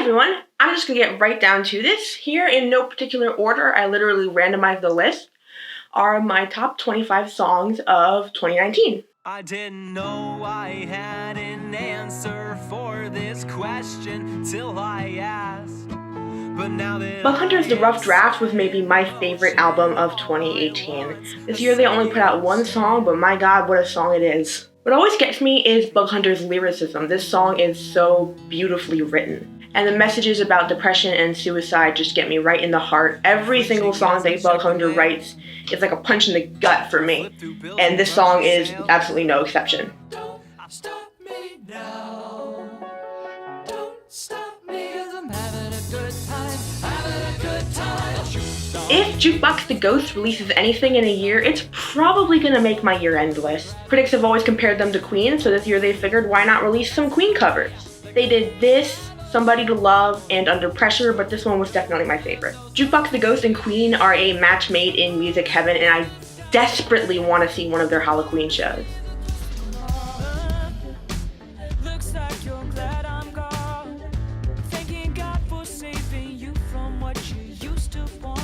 everyone, I'm just gonna get right down to this. Here, in no particular order, I literally randomized the list, are my top 25 songs of 2019. I didn't know I had an answer for this question till I asked. But now that Bug Hunter's The Rough Draft was maybe my favorite album of 2018. This year they only put out one song, but my god, what a song it is. What always gets me is Bug Hunter's lyricism. This song is so beautifully written. And the messages about depression and suicide just get me right in the heart. Every single song that Bug Hunter writes is like a punch in the gut for me. And this song is absolutely no exception. Don't stop me now. Don't stop me 'cause I'm having a good time. Having a good time. If Jukebox the Ghost releases anything in a year, it's probably gonna make my year-end list. Critics have always compared them to Queen, so this year they figured why not release some Queen covers. They did this, Somebody to Love, and Under Pressure, but this one was definitely my favorite. Jukebox the Ghost and Queen are a match made in music heaven, and I desperately want to see one of their Halloween shows. Looks like you're glad I'm gone. Thanking God for saving you from what you used to want.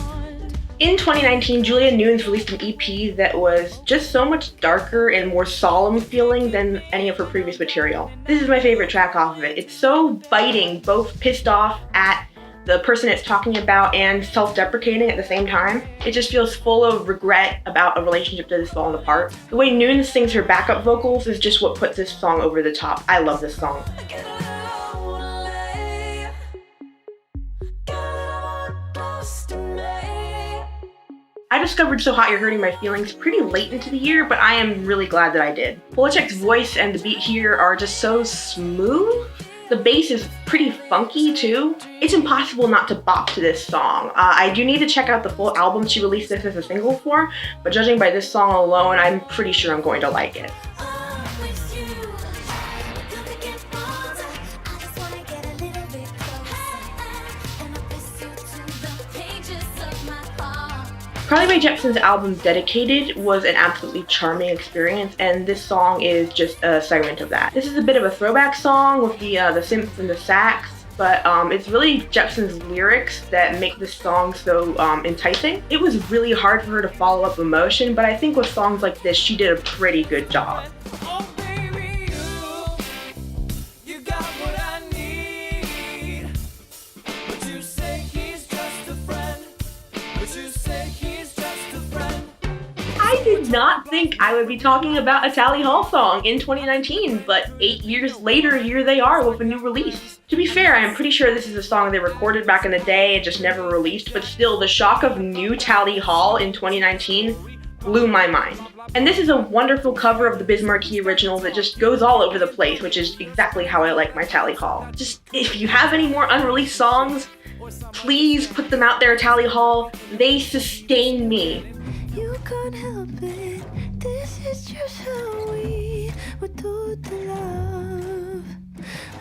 In 2019, Julia Nunes released an EP that was just so much darker and more solemn feeling than any of her previous material. This is my favorite track off of it. It's so biting, both pissed off at the person it's talking about and self-deprecating at the same time. It just feels full of regret about a relationship that has fallen apart. The way Nunes sings her backup vocals is just what puts this song over the top. I love this song. I discovered So Hot You're Hurting My Feelings pretty late into the year, but I am really glad that I did. Polachek's voice and the beat here are just so smooth. The bass is pretty funky too. It's impossible not to bop to this song. I do need to check out the full album she released this as a single for, but judging by this song alone, I'm pretty sure I'm going to like it. Carly Rae Jepsen's album Dedicated was an absolutely charming experience, and this song is just a segment of that. This is a bit of a throwback song with the synths and the sax, but it's really Jepsen's lyrics that make this song so enticing. It was really hard for her to follow up emotion, but I think with songs like this, she did a pretty good job. Oh, baby, you got what I need. But you say he's just a friend. But you say he's just a friend. I did not think I would be talking about a Tally Hall song in 2019, but 8 years later, here they are with a new release. To be fair, I'm pretty sure this is a song they recorded back in the day and just never released, but still, the shock of new Tally Hall in 2019 blew my mind. And this is a wonderful cover of the Biz Markie original that just goes all over the place, which is exactly how I like my Tally Hall. Just, if you have any more unreleased songs, please put them out there, Tally Hall. They sustain me. You can't help it. This is just how we would do the love.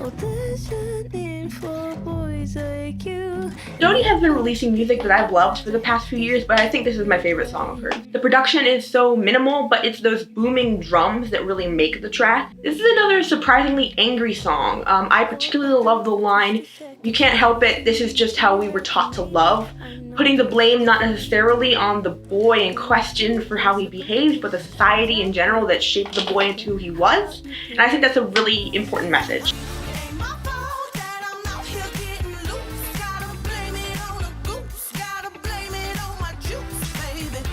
Oh, there's a need for boys like you. Dodie has been releasing music that I've loved for the past few years, but I think this is my favorite song of hers. The production is so minimal, but it's those booming drums that really make the track. This is another surprisingly angry song. I particularly love the line, "You can't help it, this is just how we were taught to love," putting the blame not necessarily on the boy in question for how he behaved, but the society in general that shaped the boy into who he was. And I think that's a really important message.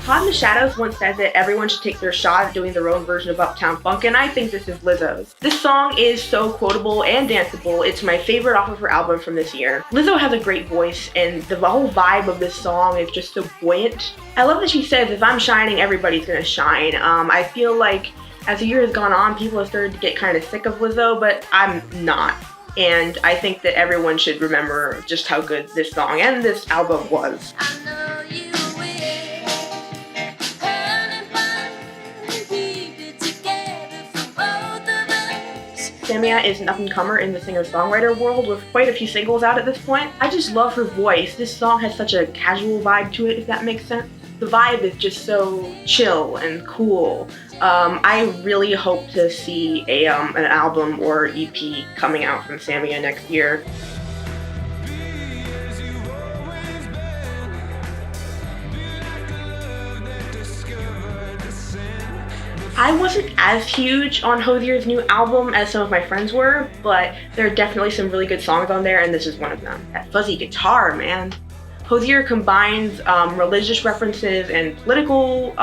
Todd in the Shadows once said that everyone should take their shot at doing their own version of Uptown Funk, and I think this is Lizzo's. This song is so quotable and danceable. It's my favorite off of her album from this year. Lizzo has a great voice, and the whole vibe of this song is just so buoyant. I love that she says, if I'm shining, everybody's gonna shine. I feel like as the year has gone on, people have started to get kind of sick of Lizzo, but I'm not. And I think that everyone should remember just how good this song and this album was. Samia is an up-and-comer in the singer-songwriter world with quite a few singles out at this point. I just love her voice. This song has such a casual vibe to it, if that makes sense. The vibe is just so chill and cool. I really hope to see an album or EP coming out from Samia next year. I wasn't as huge on Hozier's new album as some of my friends were, but there are definitely some really good songs on there, and this is one of them. That fuzzy guitar, man. Hozier combines religious references and political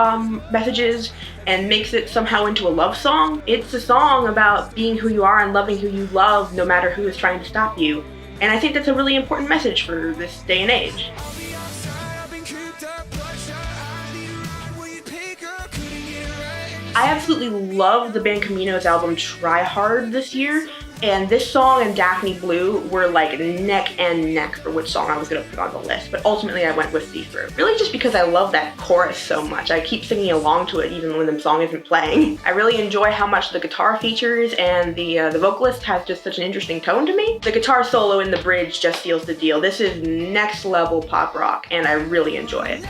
messages and makes it somehow into a love song. It's a song about being who you are and loving who you love no matter who is trying to stop you. And I think that's a really important message for this day and age. I absolutely love the band Camino's album Try Hard this year, and this song and Daphne Blue were like neck and neck for which song I was gonna put on the list, but ultimately I went with See Through. Really just because I love that chorus so much. I keep singing along to it even when the song isn't playing. I really enjoy how much the guitar features, and the vocalist has just such an interesting tone to me. The guitar solo in the bridge just seals the deal. This is next level pop rock, and I really enjoy it.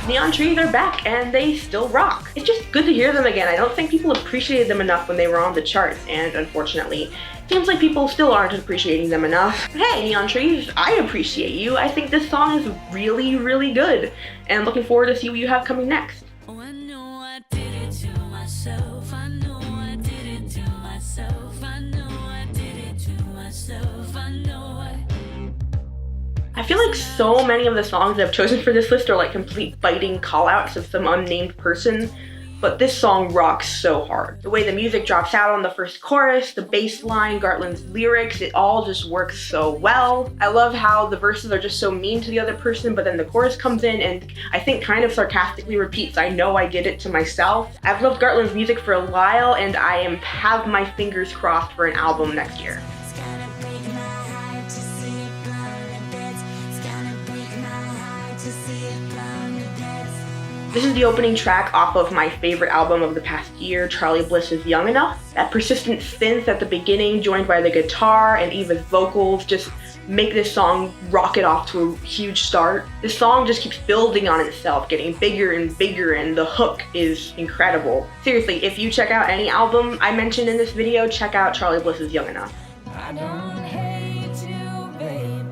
Neon Trees are back and they still rock. It's just good to hear them again. I don't think people appreciated them enough when they were on the charts, and unfortunately, it seems like people still aren't appreciating them enough. But hey, Neon Trees, I appreciate you. I think this song is really, really good, and I'm looking forward to see what you have coming next. Oh, I know I did it to myself. I know I did it to myself. I know I did it to myself. I know I feel like so many of the songs that I've chosen for this list are like complete biting call-outs of some unnamed person, but this song rocks so hard. The way the music drops out on the first chorus, the bass line, Gartland's lyrics, it all just works so well. I love how the verses are just so mean to the other person, but then the chorus comes in and I think kind of sarcastically repeats, "I know I did it to myself." I've loved Gartland's music for a while, and I have my fingers crossed for an album next year. This is the opening track off of my favorite album of the past year, Charlie Bliss's Young Enough. That persistent synth at the beginning, joined by the guitar and Eva's vocals, just make this song rocket off to a huge start. This song just keeps building on itself, getting bigger and bigger, and the hook is incredible. Seriously, if you check out any album I mentioned in this video, check out Charlie Bliss's Young Enough. I don't hate you, babe.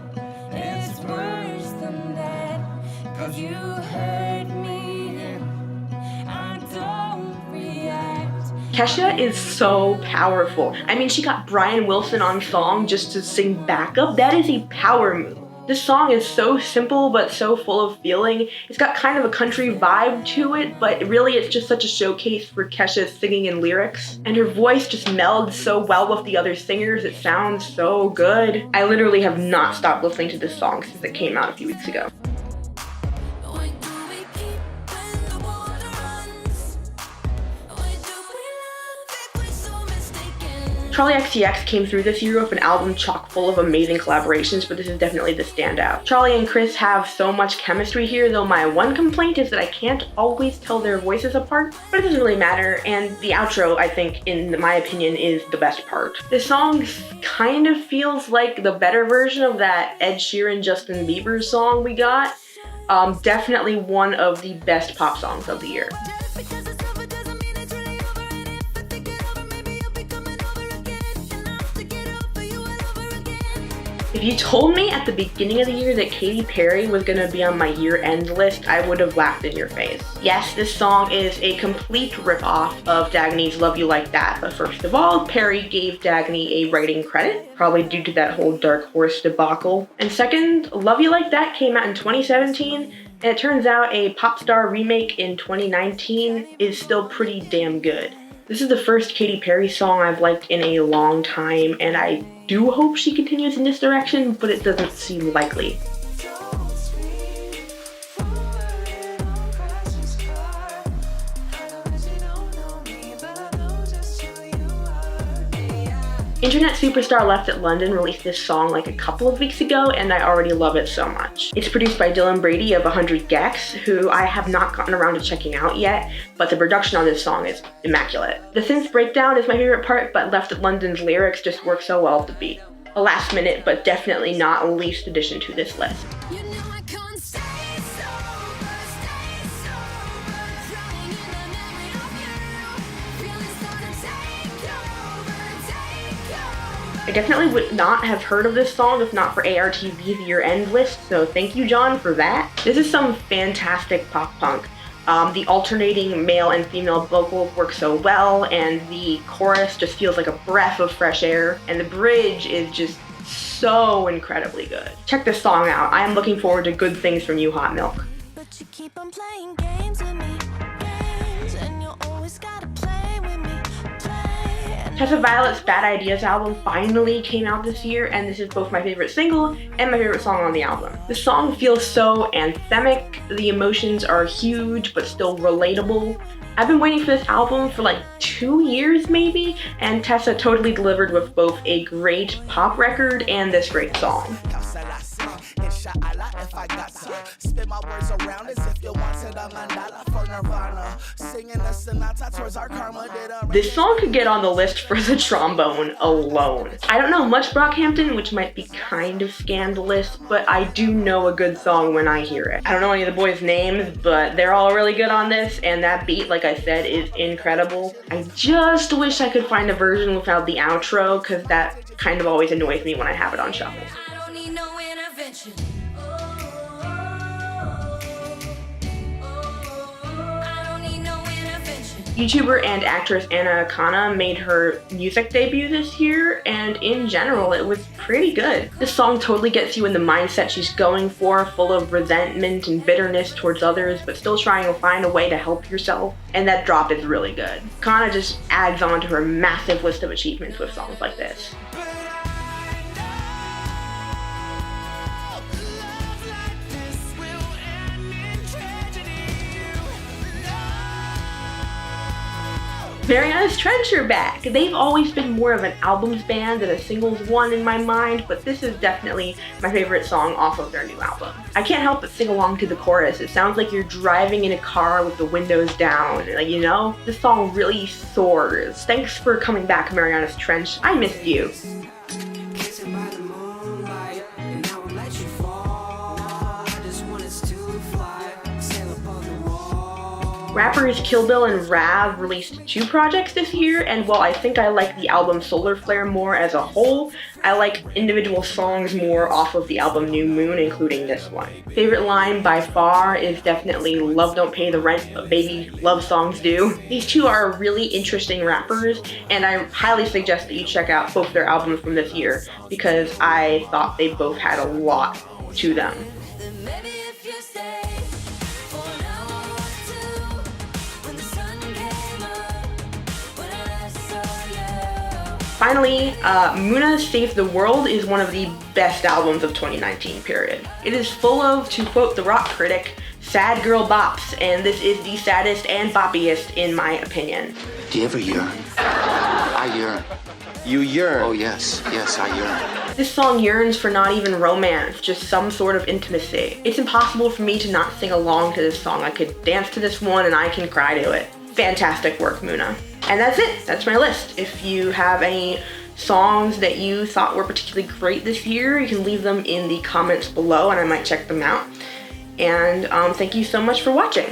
It's worse than that. 'Cause you hurt me. I don't react. Kesha is so powerful. I mean, she got Brian Wilson on song just to sing backup. That is a power move. This song is so simple but so full of feeling. It's got kind of a country vibe to it, but really it's just such a showcase for Kesha's singing and lyrics. And her voice just melds so well with the other singers. It sounds so good. I literally have not stopped listening to this song since it came out a few weeks ago. Why do we keep when the water runs? Why do we love if we're so mistaken? Charli XCX came through this year with an album chock full of amazing collaborations, but this is definitely the standout. Charli and Chris have so much chemistry here, though my one complaint is that I can't always tell their voices apart, but it doesn't really matter, and the outro, I think, in my opinion, is the best part. This song kind of feels like the better version of that Ed Sheeran, Justin Bieber song we got. Definitely one of the best pop songs of the year. Just because it's over doesn't mean it's really over. And if I think it over, maybe I'll be coming over again. And I'll have to get over you all over again. If you told me at the beginning of the year that Katy Perry was gonna be on my year-end list, I would have laughed in your face. Yes, this song is a complete ripoff of Dagny's Love You Like That, but first of all, Perry gave Dagny a writing credit, probably due to that whole Dark Horse debacle. And second, Love You Like That came out in 2017, and it turns out a pop star remake in 2019 is still pretty damn good. This is the first Katy Perry song I've liked in a long time, and I do hope she continues in this direction, but it doesn't seem likely. Don't speak for a little precious card. I know that you don't know me, but I know just who you are. Yeah. Internet superstar Left at London released this song like a couple of weeks ago, and I already love it so much. It's produced by Dylan Brady of 100 gecs, who I have not gotten around to checking out yet, but the production on this song is immaculate. The synth breakdown is my favorite part, but Left at London's lyrics just work so well with the beat. A last minute, but definitely not least addition to this list. You know I can't stay sober, crying in the memory of you. Feelings start to take over, I definitely would not have heard of this song if not for ARTV's year-end list, so thank you, John, for that. This is some fantastic pop punk. The alternating male and female vocals work so well, and the chorus just feels like a breath of fresh air, and the bridge is just so incredibly good. Check this song out. I am looking forward to good things from you, Hot Milk. But you keep on playing games with me, games, and you always gotta play with me, play. Tessa Violet's Bad Ideas album finally came out this year, and this is both my favorite single and my favorite song on the album. The song feels so anthemic, the emotions are huge but still relatable. I've been waiting for this album for like 2 years maybe, and Tessa totally delivered with both a great pop record and this great song. This song could get on the list for the trombone alone. I don't know much Brockhampton, which might be kind of scandalous, but I do know a good song when I hear it. I don't know any of the boys' names, but they're all really good on this, and that beat, like I said, is incredible. I just wish I could find a version without the outro, because that kind of always annoys me when I have it on shuffle. I don't need no intervention. YouTuber and actress Anna Akana made her music debut this year, and in general it was pretty good. This song totally gets you in the mindset she's going for, full of resentment and bitterness towards others, but still trying to find a way to help yourself, and that drop is really good. Akana just adds on to her massive list of achievements with songs like this. Marianas Trench are back. They've always been more of an albums band than a singles one in my mind, but this is definitely my favorite song off of their new album. I can't help but sing along to the chorus. It sounds like you're driving in a car with the windows down. Like, you know, this song really soars. Thanks for coming back, Marianas Trench. I missed you. Rappers Kill Bill and Rav released 2 projects this year, and while I think I like the album Solar Flare more as a whole, I like individual songs more off of the album New Moon, including this one. Favorite line by far is definitely "Love don't pay the rent, but baby, love songs do." These two are really interesting rappers, and I highly suggest that you check out both their albums from this year, because I thought they both had a lot to them. Finally, Muna Save the World is one of the best albums of 2019, period. It is full of, to quote the rock critic, sad girl bops, and this is the saddest and boppiest in my opinion. Do you ever yearn? I yearn. You yearn? Oh yes, yes, I yearn. This song yearns for not even romance, just some sort of intimacy. It's impossible for me to not sing along to this song. I could dance to this one and I can cry to it. Fantastic work, Muna. And that's it. That's my list. If you have any songs that you thought were particularly great this year, you can leave them in the comments below and I might check them out. And thank you so much for watching.